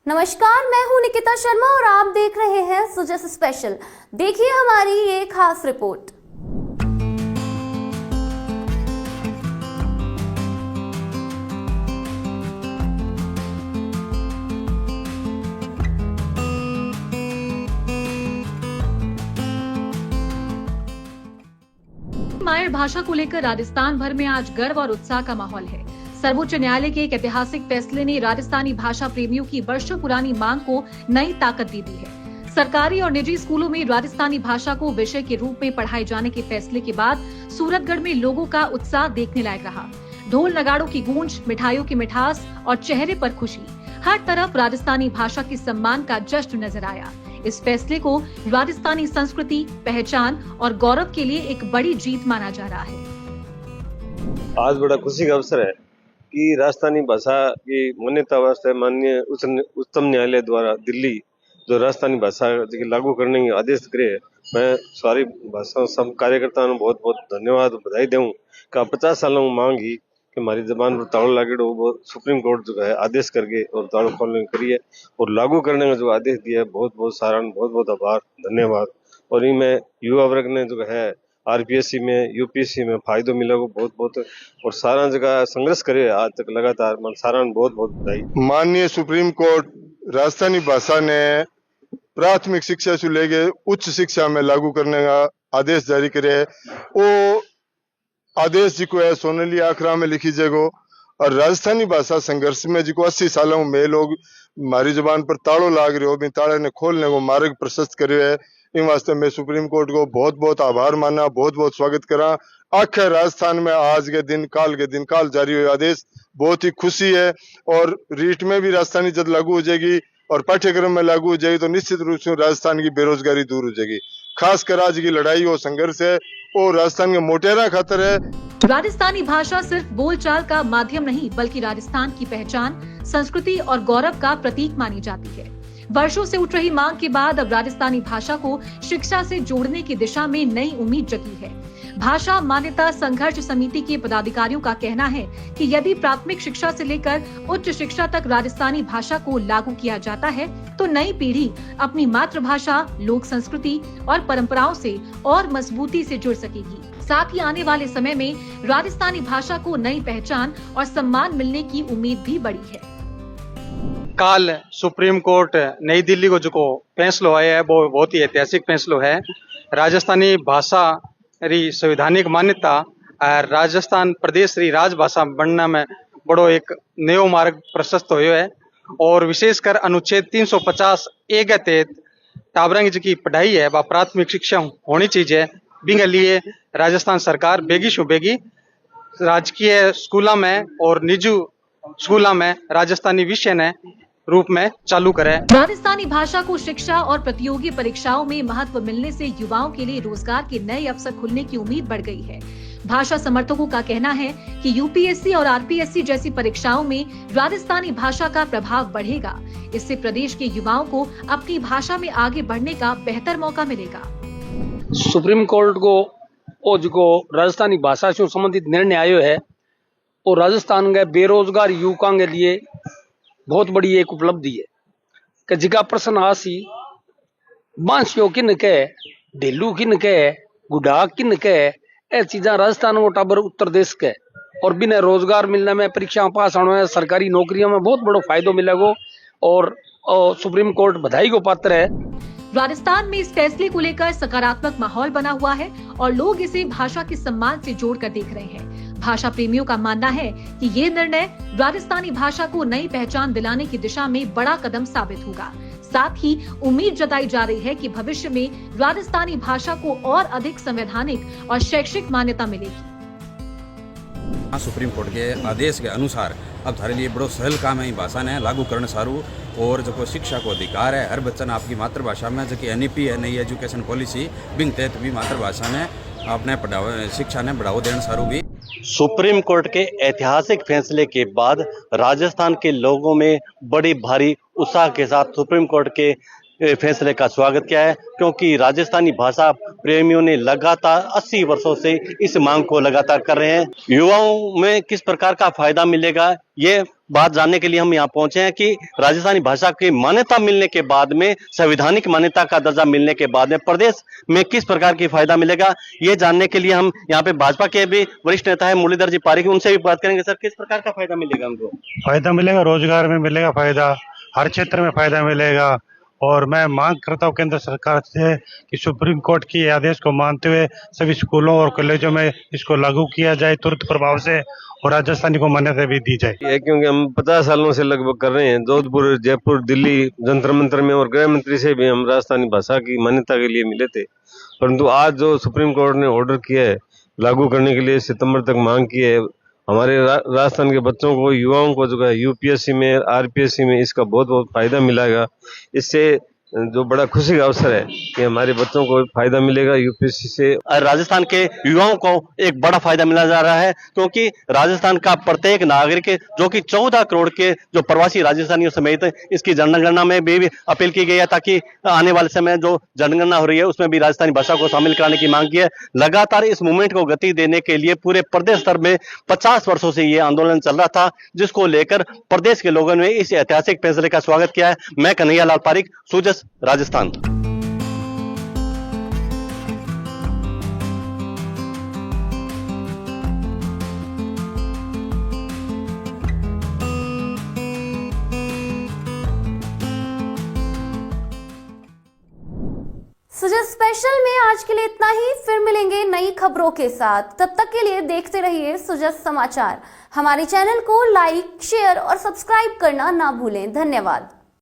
नमस्कार, मैं हूं निकिता शर्मा और आप देख रहे हैं सुजस स्पेशल। देखिए हमारी ये खास रिपोर्ट। मायर भाषा को लेकर राजस्थान भर में आज गर्व और उत्साह का माहौल है। सर्वोच्च न्यायालय के एक ऐतिहासिक फैसले ने राजस्थानी भाषा प्रेमियों की वर्षों पुरानी मांग को नई ताकत दे दी है। सरकारी और निजी स्कूलों में राजस्थानी भाषा को विषय के रूप में पढ़ाए जाने के फैसले के बाद सूरतगढ़ में लोगों का उत्साह देखने लायक रहा। ढोल नगाड़ों की गूंज, मिठाइयों की मिठास और चेहरे पर खुशी, हर तरफ राजस्थानी भाषा के सम्मान का जश्न नजर आया। इस फैसले को राजस्थानी संस्कृति, पहचान और गौरव के लिए एक बड़ी जीत माना जा रहा है। आज बड़ा खुशी का अवसर है कि राजस्थानी भाषा की मान्यता वास्ते माननीय उच्चतम न्यायालय द्वारा दिल्ली जो राजस्थानी भाषा की लागू करने की आदेश करे। मैं सारी भाषा सब कार्यकर्ताओं को बहुत बहुत धन्यवाद बधाई दूं का 50 सालों में मांग ही कि हमारी जबान पर तालों लागेड़ो वो सुप्रीम कोर्ट जो है आदेश करके और तालों खोलने करी है और लागू करने का जो आदेश दिया है, बहुत बहुत सराहना, बहुत बहुत आभार, धन्यवाद। और इनमें युवा वर्ग ने जो है आरपीएससी में, यूपीएससी में फायदो मिला को बहुत बहुत और सारा जगह संघर्ष करे आज तक लगातार, मन सारा बहुत बहुत बधाई। माननीय सुप्रीम कोर्ट राजस्थानी भाषा ने प्राथमिक शिक्षा से लेके उच्च शिक्षा में लागू करने का आदेश जारी करे है। वो आदेश जी को है सोनेली आखरा में लिखी जगो और राजस्थानी भाषा संघर्ष में जी को 80 सालों में लोग हमारी जुबान पर ताड़ो लाग रहे हो, भी ताड़े ने खोलने को मार्ग प्रशस्त करे है। इन वास्ते मैं सुप्रीम कोर्ट को बहुत बहुत आभार माना, बहुत बहुत स्वागत करा। आखिर राजस्थान में आज के दिन काल जारी हुए आदेश बहुत ही खुशी है और रीट में भी राजस्थानी जब लागू हो जाएगी और पाठ्यक्रम में लागू हो जाएगी तो निश्चित रूप से राजस्थान की बेरोजगारी दूर हो जाएगी। खासकर आज की लड़ाई और संघर्ष है और राजस्थान के मोटेरा खातर है। राजस्थानी भाषा सिर्फ बोलचाल का माध्यम नहीं बल्कि राजस्थान की पहचान, संस्कृति और गौरव का प्रतीक मानी जाती है। वर्षों से उठ रही मांग के बाद अब राजस्थानी भाषा को शिक्षा से जोड़ने की दिशा में नई उम्मीद जगी है। भाषा मान्यता संघर्ष समिति के पदाधिकारियों का कहना है कि यदि प्राथमिक शिक्षा से लेकर उच्च शिक्षा तक राजस्थानी भाषा को लागू किया जाता है तो नई पीढ़ी अपनी मातृभाषा, लोक संस्कृति और परंपराओं से और मजबूती से जुड़ सकेगी। साथ ही आने वाले समय में राजस्थानी भाषा को नई पहचान और सम्मान मिलने की उम्मीद भी बढ़ी है। काल सुप्रीम कोर्ट नई दिल्ली को जो फैसलो आया है वो बहुत ही ऐतिहासिक फैसलो है। राजस्थानी भाषा री संवैधानिक मान्यता राजस्थान प्रदेश री राजभाषा बनने में बड़ो एक नयो मार्ग प्रशस्त हुए है और विशेषकर अनुच्छेद 350 ए के तहत टाबरंग की पढ़ाई है वह प्राथमिक शिक्षा होनी चाहिए। बिंग लिए राजस्थान सरकार बेगी शो बेगी राजकीय स्कूलों में और निजी स्कूलों में राजस्थानी विषय ने रूप में चालू करे। राजस्थानी भाषा को शिक्षा और प्रतियोगी परीक्षाओं में महत्व मिलने से युवाओं के लिए रोजगार के नए अवसर खुलने की उम्मीद बढ़ गई है। भाषा समर्थकों का कहना है कि यूपीएससी और आरपीएससी जैसी परीक्षाओं में राजस्थानी भाषा का प्रभाव बढ़ेगा। इससे प्रदेश के युवाओं को अपनी भाषा में आगे बढ़ने का बेहतर मौका मिलेगा। सुप्रीम कोर्ट को जो राजस्थानी भाषा से संबंधित निर्णय आयो है और राजस्थान के बेरोजगार युवकों के लिए बहुत बड़ी एक उपलब्धि है कि जिका प्रश्न आसी बांसियों किन के, ढेलू किन के, गुडाक किन के, ये चीजा राजस्थान को टाबर उत्तर देश के और बिना रोजगार मिलने में, परीक्षा पास होने में, सरकारी नौकरियों में बहुत बड़ा फायदा मिलेगा और सुप्रीम कोर्ट बधाई को पात्र है। राजस्थान में इस फैसले को लेकर सकारात्मक माहौल बना हुआ है और लोग इसे भाषा के सम्मान से जोड़कर देख रहे हैं। भाषा प्रेमियों का मानना है कि ये निर्णय राजस्थानी भाषा को नई पहचान दिलाने की दिशा में बड़ा कदम साबित होगा। साथ ही उम्मीद जताई जा रही है कि भविष्य में राजस्थानी भाषा को और अधिक संवैधानिक और शैक्षिक मान्यता मिलेगी। सुप्रीम कोर्ट के आदेश के अनुसार अब थारे लिए बड़ो सहल काम है भाषा ने लागू करने सारू और जो शिक्षा को अधिकार है हर बच्चा ने आपकी मातृभाषा में जो कि एनईपी है, नई एजुकेशन पॉलिसी बिंग तहत भी मातृभाषा ने अपने शिक्षा ने बढ़ावा देने सारू भी। सुप्रीम कोर्ट के ऐतिहासिक फैसले के बाद राजस्थान के लोगों में बड़ी भारी उत्साह के साथ सुप्रीम कोर्ट के फैसले का स्वागत किया है, क्योंकि राजस्थानी भाषा प्रेमियों ने लगातार 80 वर्षों से इस मांग को लगातार कर रहे हैं। युवाओं में किस प्रकार का फायदा मिलेगा ये बात जानने के लिए हम यहाँ पहुंचे हैं कि राजस्थानी भाषा की मान्यता मिलने के बाद में, संवैधानिक मान्यता का दर्जा मिलने के बाद में प्रदेश में किस प्रकार की फायदा मिलेगा, ये जानने के लिए हम यहाँ पे भाजपा के भी वरिष्ठ नेता है मुरलीधर जी पारिक, उनसे भी बात करेंगे। सर, किस प्रकार का फायदा मिलेगा हमको? फायदा मिलेगा, रोजगार में मिलेगा फायदा, हर क्षेत्र में फायदा मिलेगा। और मैं मांग करता हूँ केंद्र सरकार से कि सुप्रीम कोर्ट की आदेश को मानते हुए सभी स्कूलों और कॉलेजों में इसको लागू किया जाए तुरंत प्रभाव से, और राजस्थानी को मान्यता भी दी जाए। ये क्योंकि हम 50 सालों से लगभग कर रहे हैं, जोधपुर, जयपुर, दिल्ली जंतर मंतर में, और गृह मंत्री से भी हम राजस्थानी भाषा की मान्यता के लिए मिले थे। परंतु आज जो सुप्रीम कोर्ट ने ऑर्डर किया है लागू करने के लिए, सितंबर तक मांग की है, हमारे राजस्थान के बच्चों को, युवाओं को जो है यूपीएससी में, आरपीएससी में इसका बहुत बहुत फायदा मिलेगा। इससे जो बड़ा खुशी का अवसर है कि हमारे बच्चों को फायदा मिलेगा यूपीएससी से। राजस्थान के युवाओं को एक बड़ा फायदा मिला जा रहा है, क्योंकि राजस्थान का प्रत्येक नागरिक, जो कि 14 करोड़ के जो प्रवासी राजस्थानियों समेत इसकी जनगणना में भी अपील की गई है, ताकि आने वाले समय जो जनगणना हो रही है उसमें भी राजस्थानी भाषा को शामिल कराने की मांग की है। लगातार इस मूवमेंट को गति देने के लिए पूरे प्रदेश स्तर में 50 वर्षों से ये आंदोलन चल रहा था, जिसको लेकर प्रदेश के लोगों ने इस ऐतिहासिक फैसले का स्वागत किया है। मैं कन्हैया लाल पारिक, सूजस, राजस्थान। सुजय स्पेशल में आज के लिए इतना ही। फिर मिलेंगे नई खबरों के साथ। तब तक के लिए देखते रहिए सुजय समाचार। हमारे चैनल को लाइक, शेयर और सब्सक्राइब करना ना भूलें। धन्यवाद।